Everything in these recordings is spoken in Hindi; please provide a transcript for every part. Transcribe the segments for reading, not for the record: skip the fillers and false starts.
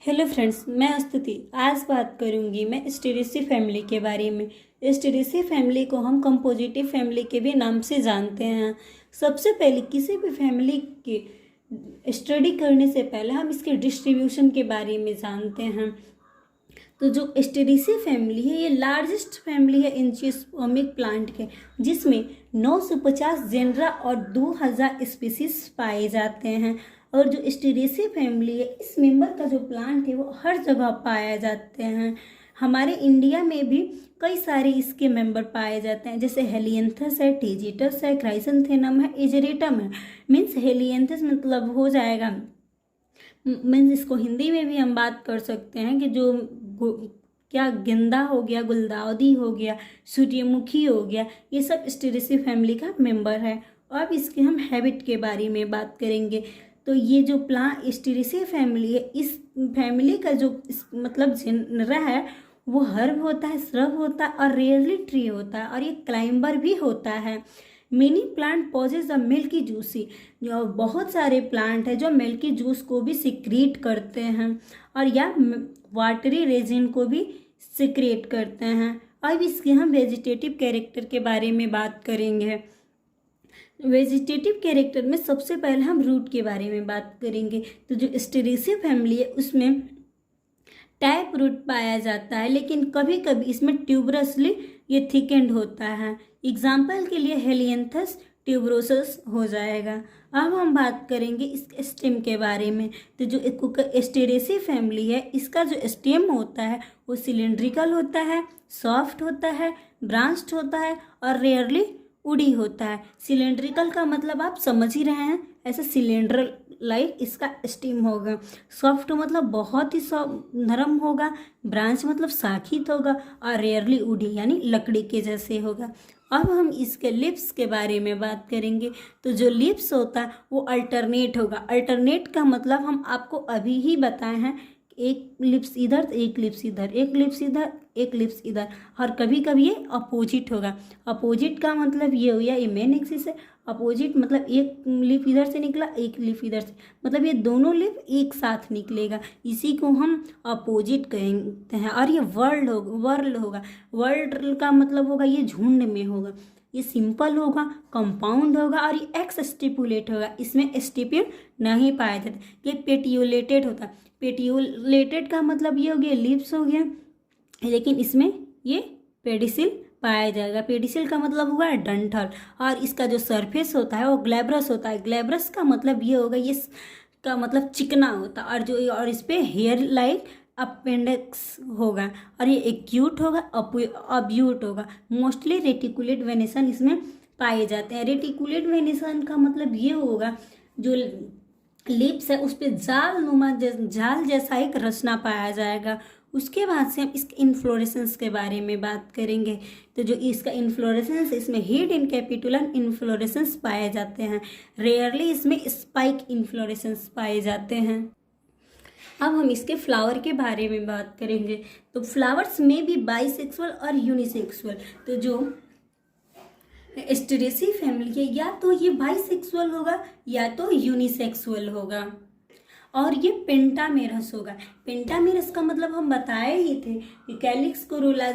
हेलो फ्रेंड्स, मैं स्तुति। आज बात करूंगी मैं एस्टेरेसी फैमिली के बारे में। एस्टेरेसी फैमिली को हम कंपोजिटिव फैमिली के भी नाम से जानते हैं। सबसे पहले किसी भी फैमिली की स्टडी करने से पहले हम इसके डिस्ट्रीब्यूशन के बारे में जानते हैं। तो जो एस्टेरेसी फैमिली है ये लार्जेस्ट फैमिली है एंजियोस्पर्मिक प्लांट के, जिसमें 950 जेनरा और 2000 स्पीसीज पाए जाते हैं। और जो एस्टेरेसी फैमिली है इस मेंबर का जो प्लांट है वो हर जगह पाया जाते हैं। हमारे इंडिया में भी कई सारे इसके मेंबर पाए जाते हैं, जैसे हेलियंथस है, टेजिटस है, क्राइसेंथेमम है, एजेरेटम है। मीन्स हेलियंथस मतलब हो जाएगा, मीन्स इसको हिंदी में भी हम बात कर सकते हैं कि जो क्या गेंदा हो गया, गुलदाउदी हो गया, सूर्यमुखी हो गया, ये सब एस्टेरेसी फैमिली का मेंबर है। अब इसके हम हैबिट के बारे में बात करेंगे। तो ये जो एस्टेरेसी फैमिली है, इस फैमिली का जो मतलब जेनरा है वो हर्ब होता है, श्रब होता है और रेयरली ट्री होता है, और ये क्लाइंबर भी होता है। Mini plant possesses the milky juicy, बहुत सारे प्लांट है जो मिल्की जूस को भी सिक्रीट करते हैं और या वाटरी रेजिन को भी सिक्रेट करते हैं। अब इसके हम वेजिटेटिव कैरेक्टर के बारे में बात करेंगे। वेजिटेटिव कैरेक्टर में सबसे पहले हम रूट के बारे में बात करेंगे। तो जो एस्टेरेसी फैमिली है उसमें टैप रूट पाया जाता है, लेकिन कभी कभी इसमें ट्यूबरसली ये थिकेंड होता है। एग्जाम्पल के लिए हेलियंथस ट्यूबरोसस हो जाएगा। अब हम बात करेंगे इस स्टेम के बारे में। तो जो एस्टेरेसी फैमिली है इसका जो स्टेम होता है वो सिलेंड्रिकल होता है, सॉफ्ट होता है, ब्रांच्ड होता है और रेयरली उड़ी होता है। सिलेंड्रिकल का मतलब आप समझ ही रहे हैं, ऐसे सिलेंडर लाइक इसका स्टेम होगा। सॉफ्ट मतलब बहुत ही नरम होगा, ब्रांच मतलब शाखित होगा और रेयरली उड़ी यानी लकड़ी के जैसे होगा। अब हम इसके लिप्स के बारे में बात करेंगे। तो जो लिप्स होता है वो अल्टरनेट होगा। अल्टरनेट का मतलब हम आपको अभी ही बताए हैं, एक लिप्स इधर, एक लिप्स इधर, एक लिप्स इधर, एक लिप्स इधर, और कभी कभी ये अपोजिट होगा। अपोजिट का मतलब ये हो गया, ये मेन एक्सिस है। अपोजिट मतलब एक लिप इधर से निकला, एक लिप इधर से, मतलब ये दोनों लिप एक साथ निकलेगा, इसी को हम अपोजिट कहते हैं। और ये वर्ल्ड होगा। वर्ल्ड का मतलब होगा ये झुंड में होगा, ये सिंपल होगा, कंपाउंड होगा और ये एक्स स्टिपुलेट होगा। इसमें स्टिप्यूल नहीं पाया जाता। ये पेटियोलेटेड होता है। पेटियोलेटेड का मतलब ये हो गया लिप्स हो गया, लेकिन इसमें ये पेडिसिल पाया जाएगा। पेडिसिल का मतलब हुआ डंठल, और इसका जो सरफेस होता है वो ग्लैब्रस होता है। ग्लैब्रस का मतलब ये होगा, ये का मतलब चिकना होता है, और इस पे हेयर लाइक अपेंडिक्स होगा, और ये एक्यूट होगा, अब्यूट होगा। मोस्टली रेटिकुलेट वेनेसन इसमें पाए जाते हैं। रेटिकुलेट वेनेसन का मतलब ये होगा, जो लिप्स है उस पर जाल जैसा एक रचना पाया जाएगा। उसके बाद से हम इसके इन्फ्लोरेसेंस के बारे में बात करेंगे। तो जो इसका इन्फ्लोरेसेंस, इसमें हीड इन कैपिटुलम इन्फ्लोरेसेंस पाए जाते हैं। रेयरली इसमें स्पाइक इन्फ्लोरेसेंस पाए जाते हैं। अब हम इसके फ्लावर के बारे में बात करेंगे। तो फ्लावर्स में भी बाइसेक्सुअल और यूनिसेक्सुअल। तो जो एस्टेरेसी फैमिली है या तो ये बाइसेक्सुअल होगा या तो यूनिसेक्सुअल होगा, और ये पेंटामेरस होगा। पेंटामेरस का मतलब हम बताए ही थे कि कैलिक्स, कोरोला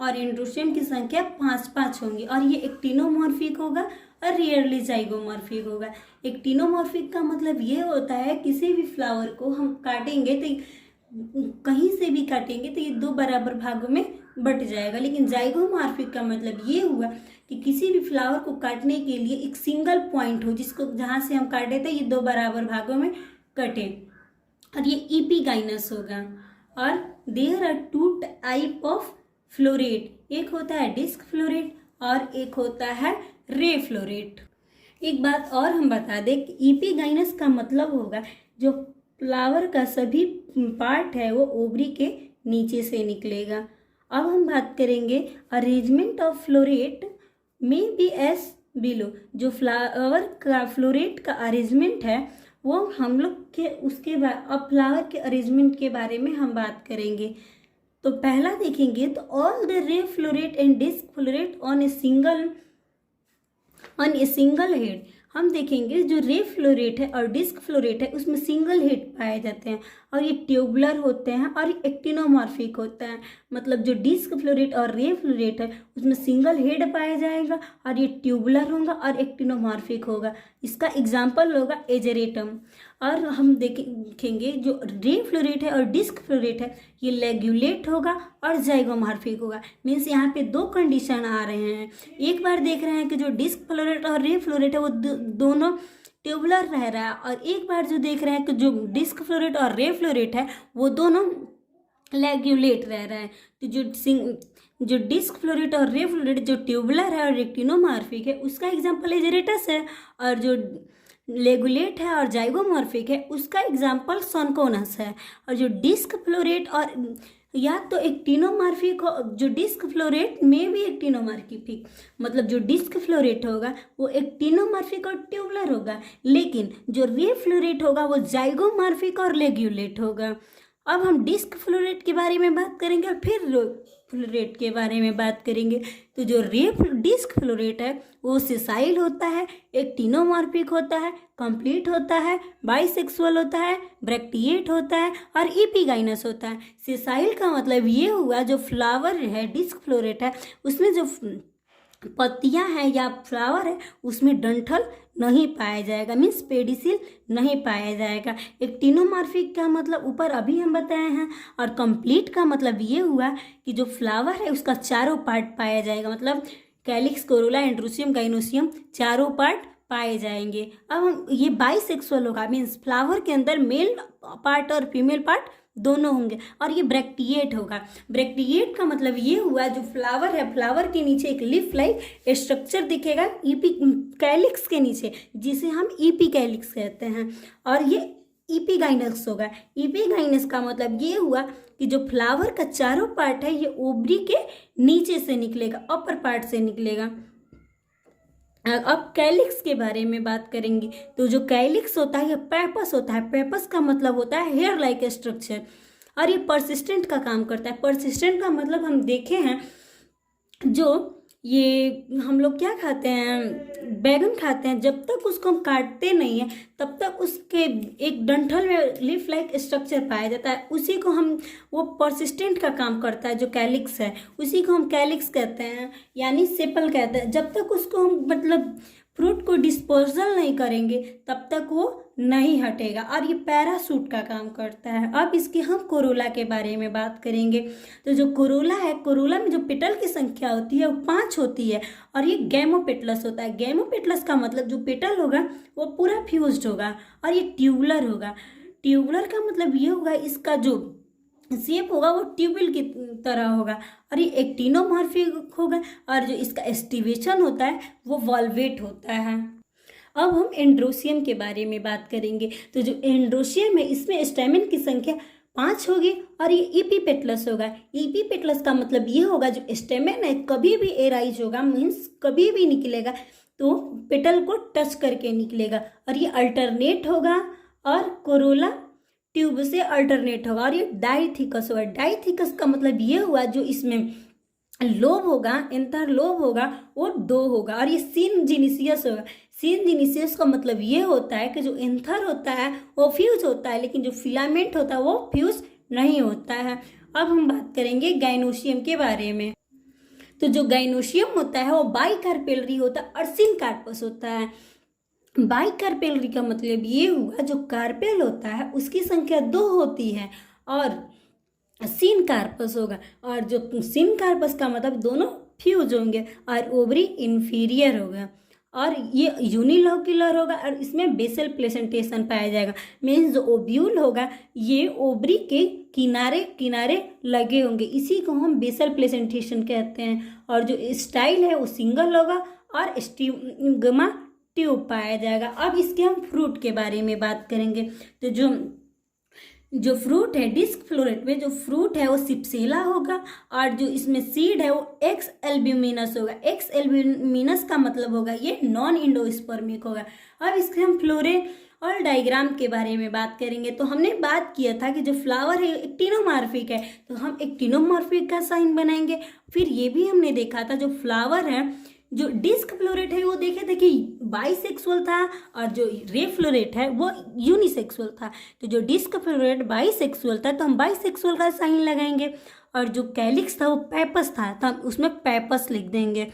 और एंड्रोशियम की संख्या 5-5 होंगी, और ये एक्टिनोमॉर्फिक होगा और रेयरली जाइगोमॉर्फिक होगा। एक्टिनोमॉर्फिक का मतलब ये होता है किसी भी फ्लावर को हम काटेंगे तो कहीं से भी काटेंगे तो ये 2 बराबर भागों में बट जाएगा। लेकिन जाइगोमॉर्फिक का मतलब ये हुआ कि किसी भी फ्लावर को काटने के लिए एक सिंगल पॉइंट हो, जिसको जहाँ से हम काटे थे ये 2 बराबर भागों में कटे, और ये इपीगाइनस होगा। और there are 2 type of floret, एक होता है डिस्क फ्लोरेट और एक होता है रे फ्लोरेट। एक बात और हम बता दें कि इपीगाइनस का मतलब होगा जो फ्लावर का सभी पार्ट है वो ओवरी के नीचे से निकलेगा। अब हम बात करेंगे अरेंजमेंट ऑफ फ्लोरेट में बी एस बिलो। जो फ्लावर का फ्लोरेट का अरेंजमेंट है वो हम लोग के उसके बाद अब फ्लावर के अरेंजमेंट के बारे में हम बात करेंगे। तो पहला देखेंगे तो all the ray floret and disc floret on a single head. हम देखेंगे जो रे फ्लोरेट है और डिस्क फ्लोरेट है उसमें सिंगल हेड पाए जाते हैं और ये ट्यूबुलर होते हैं और ये एक्टिनोमॉर्फिक होता है। मतलब जो डिस्क फ्लोरेट और रे फ्लोरेट है उसमें सिंगल हेड पाया जाएगा और ये ट्यूबुलर होगा और एक्टिनोमॉर्फिक होगा। इसका एग्जाम्पल होगा एजेरेटम। और हम देखेंगे जो रे फ्लोरेट है और डिस्क फ्लोरेट है ये लेग्यूलेट होगा और जाइगोमॉर्फिक होगा। मीन्स यहाँ पे दो कंडीशन आ रहे हैं। एक बार देख रहे हैं कि जो डिस्क फ्लोरेट और रे फ्लोरेट है वो दोनों ट्यूबुलर रह रहा है, और एक बार जो देख रहे हैं कि जो डिस्क फ्लोरेट और रे फ्लोरेट है वो दोनों लेग्यूलेट रह रहा है। तो जो डिस्क फ्लोरेट और रे फ्लोरेट जो ट्यूबुलर है और एक्टिनोमॉर्फिक है उसका एग्जाम्पल एजेरेटस है, और जो लेगुलेट है और जाइगोमॉर्फिक है उसका एग्जाम्पल सोनकोनस है। और जो डिस्क फ्लोरेट और या तो एक्टिनोमॉर्फिक हो, जो डिस्क फ्लोरेट में भी एक्टिनोमॉर्फिक, मतलब जो डिस्क फ्लोरेट होगा वो एक्टिनोमॉर्फिक और ट्यूबुलर होगा, लेकिन जो रे फ्लोरेट होगा वो जाइगोमॉर्फिक और लेग्यूलेट होगा। अब हम डिस्क फ्लोरेट के बारे में बात करेंगे और फिर रे फ्लोरेट के बारे में बात करेंगे। तो जो डिस्क फ्लोरेट है वो सिसाइल होता है, एक्टिनोमॉर्फिक होता है, कंप्लीट होता है, बाइसेक्सुअल होता है, ब्रैक्टिएट होता है और एपिगाइनस होता है। सिसाइल का मतलब ये हुआ जो फ्लावर है डिस्क फ्लोरेट है उसमें जो पत्तियां हैं या फ्लावर है उसमें डंठल नहीं पाया जाएगा, मीन्स पेडिसिल नहीं पाया जाएगा। एक्टिनोमॉर्फिक का मतलब ऊपर अभी हम बताए हैं, और कंप्लीट का मतलब ये हुआ कि जो फ्लावर है उसका चारों पार्ट पाया जाएगा, मतलब कैलिक्स, कोरोला, एंड्रोसियम, गाइनोसियम चारों पार्ट पाए जाएंगे। अब हम ये बाइसेक्सुअल होगा, मीन्स फ्लावर के अंदर मेल पार्ट और फीमेल पार्ट दोनों होंगे। और ये ब्रैक्टिएट होगा। ब्रैक्टिएट का मतलब ये हुआ जो फ्लावर है, फ्लावर के नीचे एक लीफ लाइक स्ट्रक्चर दिखेगा ईपी कैलिक्स के नीचे, जिसे हम ईपी कैलिक्स कहते हैं, और ये ईपीगाइनस होगा। ईपीगाइनस का मतलब ये हुआ कि जो फ्लावर का चारों पार्ट है ये ओवरी के नीचे से निकलेगा, अपर पार्ट से निकलेगा। अब कैलिक्स के बारे में बात करेंगे। तो जो कैलिक्स होता है ये पेपस होता है। पेपस का मतलब होता है हेयर लाइक स्ट्रक्चर, और ये परसिस्टेंट का काम करता है। परसिस्टेंट का मतलब हम देखे हैं जो ये हम लोग क्या खाते हैं, बैगन खाते हैं, जब तक उसको हम काटते नहीं हैं तब तक उसके एक डंठल में लीफ लाइक स्ट्रक्चर पाया जाता है, उसी को हम, वो परसिस्टेंट का काम करता है जो कैलिक्स है, उसी को हम कैलिक्स कहते हैं, यानी सेपल कहते हैं। जब तक उसको हम मतलब फ्रूट को डिस्पोजल नहीं करेंगे तब तक वो नहीं हटेगा, और ये पैरासूट का काम करता है। अब इसके हम कोरोला के बारे में बात करेंगे। तो जो कोरोला है, कोरोला में जो पेटल की संख्या होती है वो 5 होती है, और ये गैमोपेटलस होता है। गैमोपेटलस का मतलब जो पेटल होगा वो पूरा फ्यूज्ड होगा, और ये ट्यूबुलर होगा। ट्यूबुलर का मतलब ये होगा इसका जो शेप होगा वो ट्यूबुल की तरह होगा, और ये एक्टिनोमॉर्फिक होगा, और जो इसका एस्टिवेशन होता है वो वॉल्वेट होता है। अब हम एंड्रोसियम के बारे में बात करेंगे। तो जो एंड्रोसियम है इसमें स्टैमेन की संख्या 5 होगी, और ये ईपीपेटलस होगा। ईपीपेटलस का मतलब ये होगा जो स्टैमेन है कभी भी एराइज होगा, मीन्स कभी भी निकलेगा तो पेटल को टच करके निकलेगा, और ये अल्टरनेट होगा, और कोरोला ट्यूब से अल्टरनेट होगा, और ये डाइथिकस होगा। डाइथिकस का मतलब ये हुआ जो इसमें लोब होगा, एंथर लोब होगा वो 2 होगा, और ये सिनजीनिसियस होगा। सिनजीनिसियस का मतलब ये होता है कि जो एंथर होता है वो फ्यूज होता है, लेकिन जो फिलामेंट होता है वो फ्यूज नहीं होता है। अब हम बात करेंगे गाइनोसियम के बारे में। तो जो गाइनोसियम होता है वो बाइकार्पेलरी होता है और सिनकार्पस होता है। बाइकार्पेलरी का मतलब ये हुआ जो कार्पेल होता है उसकी संख्या 2 होती है, और सिनकार्पस होगा, और जो सिनकार्पस का मतलब दोनों फ्यूज होंगे, और ओवरी इंफीरियर होगा, और ये यूनिलोक्युलर होगा, और इसमें बेसल प्लेसेंटेशन पाया जाएगा। मीन्स जो ओव्यूल होगा ये ओवरी के किनारे किनारे लगे होंगे, इसी को हम बेसल प्लेसेंटेशन कहते हैं। और जो स्टाइल है वो सिंगल होगा, और स्टिग्मा ट्यूब पाया जाएगा। अब इसके हम फ्रूट के बारे में बात करेंगे। तो जो फ्रूट है डिस्क फ्लोरेट में जो फ्रूट है वो सिप्सेला होगा, और जो इसमें सीड है वो एक्स एल्ब्यूमिनस होगा। एक्स एल्ब्यूमिनस का मतलब होगा ये नॉन इंडोस्पर्मिक होगा। अब इसके हम फ्लोरेल डायग्राम के बारे में बात करेंगे। तो हमने बात किया था कि जो फ्लावर है एक्टिनोमॉर्फिक है, तो हम एक्टिनोमॉर्फिक का साइन बनाएंगे। फिर ये भी हमने देखा था जो फ्लावर है जो डिस्क फ्लोरेट है वो देखे थे कि बाइसेक्सुअल था और जो रे फ्लोरेट है वो यूनिसेक्सुअल था। तो जो डिस्क फ्लोरेट बाइसेक्सुअल था तो हम बाइसेक्सुअल का साइन लगाएंगे, और जो कैलिक्स था वो पैपस था तो हम उसमें पैपस लिख देंगे।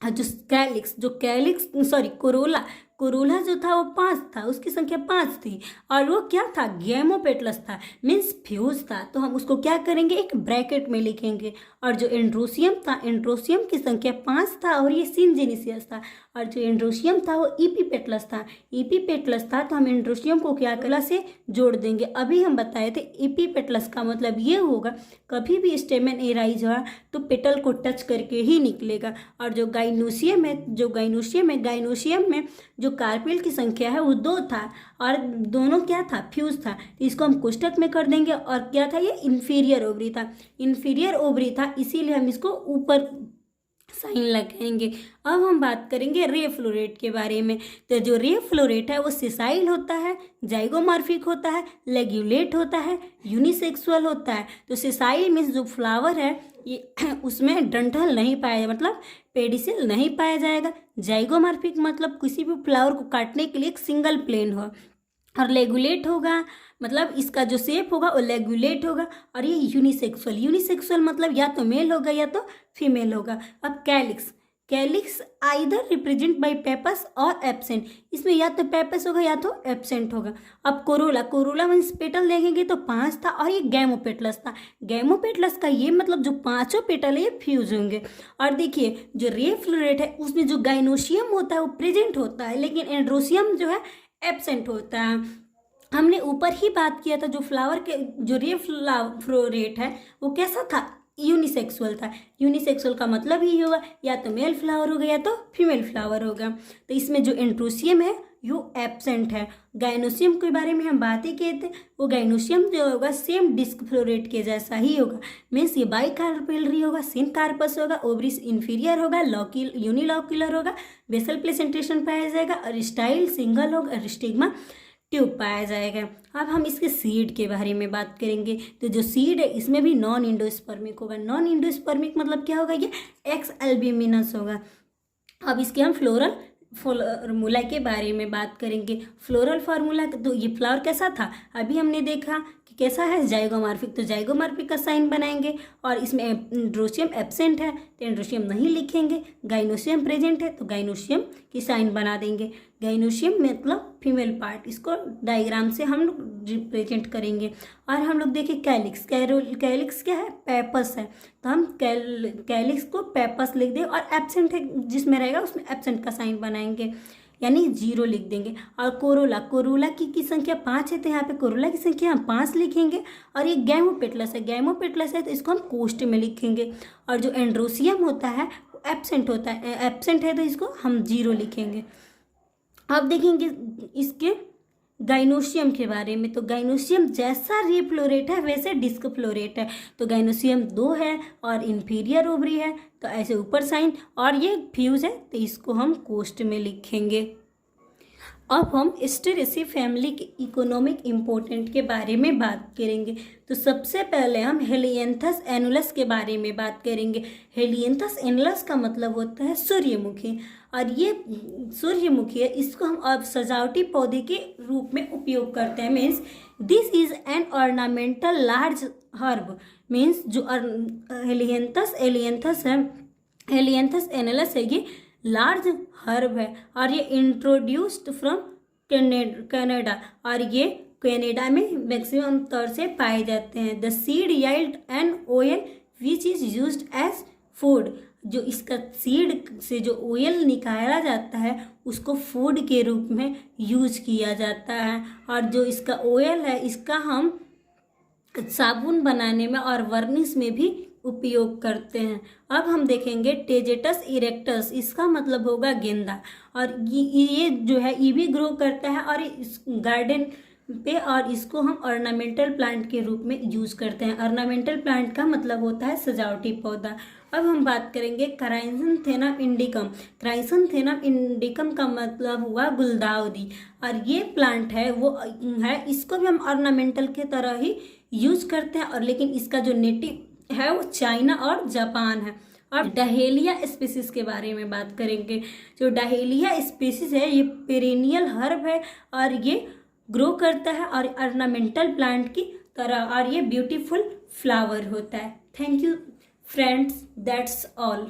और जो कैलिक्स सॉरी कोरोला, कोरोला जो था वो 5 था, उसकी संख्या 5 थी, और वो क्या था, गेमोपेटलस था, मीन्स फ्यूज था, तो हम उसको क्या करेंगे, एक ब्रैकेट में लिखेंगे। और जो एंड्रोसियम था, एंड्रोसियम की संख्या 5 था और ये सिनजेनिसियस था, और जो एंड्रोसियम था वो इपीपेटलस था, इपीपेटलस था तो हम एंड्रोसियम को क्या कला से जोड़ देंगे। अभी हम बताए थे इपीपेटलस का मतलब ये होगा कभी भी स्टेमेन एराइज हुआ तो पेटल को टच करके ही निकलेगा। और जो गाइनोसियम है, गाइनोसियम में जो कार्पेल की संख्या है वो 2 था, और दोनों क्या था, फ्यूज था, तो इसको हम कोष्टक में कर देंगे। और क्या था, ये इंफीरियर ओवरी था, इंफीरियर ओवरी था, इसीलिए हम इसको ऊपर साइन लगाएंगे। अब हम बात करेंगे रे फ्लोरेट के बारे में। तो जो रे फ्लोरेट है वो सिसाइल होता है, जाइगोमॉर्फिक होता है, लेग्यूलेट होता है, यूनिसेक्सुअल होता है। तो सिसाइल मीन्स जो फ्लावर है ये उसमें डंठल नहीं पाया, मतलब पेडिसिल नहीं पाया जाएगा। जाइगोमॉर्फिक मतलब किसी भी फ्लावर को काटने के लिए एक सिंगल प्लेन हो, और लेगुलेट होगा मतलब इसका जो शेप होगा वो लेगुलेट होगा। और ये यूनिसेक्सुअल मतलब या तो मेल होगा या तो फीमेल होगा। अब calyx either represent by pappus और एब्सेंट, इसमें या तो पेपस होगा या तो एब्सेंट होगा। अब कोरोला मीन्स पेटल देखेंगे तो 5 था, और ये गैमोपेटलस था, गैमोपेटलस का ये मतलब जो 5 पेटल है ये फ्यूज होंगे। और देखिए जो रे फ्लोरेट है उसमें जो गाइनोसियम होता है वो प्रेजेंट होता है, लेकिन एंड्रोसियम जो है एब्सेंट होता है। हमने ऊपर ही बात किया था जो फ्लावर के जो रे फ्लोरेट है वो कैसा था, यूनिसेक्सुअल था। यूनिसेक्सुअल का मतलब ही होगा या तो मेल फ्लावर होगा या तो फीमेल फ्लावर होगा। तो इसमें जो एंड्रोसियम है यो एब्सेंट है। गाइनोसियम के बारे में हम बात ही किए थे, वो गाइनोसियम जो होगा सेम डिस्क फ्लोरेट के जैसा ही होगा, मीन्स ये बाई कार्पेलरी होगा, सिन कार्पस होगा, ओवरिस इंफीरियर होगा, यूनिलॉक्यूलर होगा, बेसल प्लेसेंटेशन पाया जाएगा, और स्टाइल सिंगल होगा, और स्टिग्मा ट्यूब पाया जाएगा। अब हम इसके सीड के बारे में बात करेंगे। तो जो सीड है इसमें भी नॉन इंडोस्पर्मिक होगा। नॉन इंडोस्पर्मिक मतलब क्या होगा, ये एक्स एल्ब्यूमिनस होगा। अब इसके हम फ्लोरल फार्मूला के बारे में बात करेंगे। फ्लोरल फार्मूला, तो ये फ्लावर कैसा था, अभी हमने देखा कि कैसा है, जाइगोमॉर्फिक, तो जाइगोमॉर्फिक का साइन बनाएंगे। और इसमें एंड्रोसियम एब्सेंट है तो एंड्रोसियम नहीं लिखेंगे, गाइनोसियम प्रेजेंट है तो गाइनोसियम की साइन बना देंगे। गाइनोसियम मतलब फीमेल पार्ट, इसको डायग्राम से हम लोग रिप्रेजेंट करेंगे। और हम लोग देखें कैलिक्स क्या है, पेपस है, तो हम कैलिक्स को पेपस लिख दें, और एब्सेंट है जिसमें रहेगा उसमें एब्सेंट का साइन बनाएंगे, यानी 0 लिख देंगे। और कोरोला की संख्या 5 है तो यहाँ पे कोरोला की संख्या हम 5 लिखेंगे। और ये गैमोपेटलस है तो इसको हम कोष्ट में लिखेंगे। और जो एंड्रोसियम होता है वो एब्सेंट है तो इसको हम 0 लिखेंगे। अब देखेंगे इसके गाइनोसियम के बारे में। तो गाइनोसियम जैसा रे फ्लोरेट है वैसे डिस्क फ्लोरेट है। तो गाइनोसियम 2 है और इंफीरियर ओवरी है, तो ऐसे ऊपर साइन, और ये फ्यूज है तो इसको हम कोष्ट में लिखेंगे। अब हम एस्टेरेसी फैमिली के इकोनॉमिक इम्पोर्टेंट के बारे में बात करेंगे। तो सबसे पहले हम हेलियंथस एनुलस के बारे में बात करेंगे। हेलियंथस एनुलस का मतलब होता है सूर्यमुखी, और ये सूर्यमुखी है, इसको हम अब सजावटी पौधे के रूप में उपयोग करते हैं। Means this is an ornamental large herb, means जो हेलियंथस एनुलस है ये लार्ज हर्ब है, और ये इंट्रोड्यूस्ड फ्रॉम कनाडा, और ये कनाडा में मैक्सिमम तौर से पाए जाते हैं। The seed yield an oil which is used as food, जो इसका सीड से जो ऑयल निकाला जाता है उसको फूड के रूप में यूज किया जाता है। और जो इसका ऑयल है इसका हम साबुन बनाने में और वर्निश में भी उपयोग करते हैं। अब हम देखेंगे टेजेटस इरेक्टस, इसका मतलब होगा गेंदा, और ये जो है ये भी ग्रो करता है और इस गार्डन पे, और इसको हम ऑर्नामेंटल प्लांट के रूप में यूज करते हैं। ऑर्नामेंटल प्लांट का मतलब होता है सजावटी पौधा। अब हम बात करेंगे क्राइसैंथेमम इंडिकम। क्राइसैंथेमम इंडिकम का मतलब हुआ गुलदाउदी, और ये प्लांट है वो है, इसको भी हम ऑर्नामेंटल के तरह ही यूज करते हैं, और लेकिन इसका जो नेटिव है वो चाइना और जापान है। और डहेलिया स्पीसीज के बारे में बात करेंगे। जो डहेलिया स्पीसीज है ये पेरेनियल हर्ब है और ये ग्रो करता है और ऑर्नामेंटल प्लांट की तरह, और ये ब्यूटीफुल फ्लावर होता है। Thank you friends, that's all.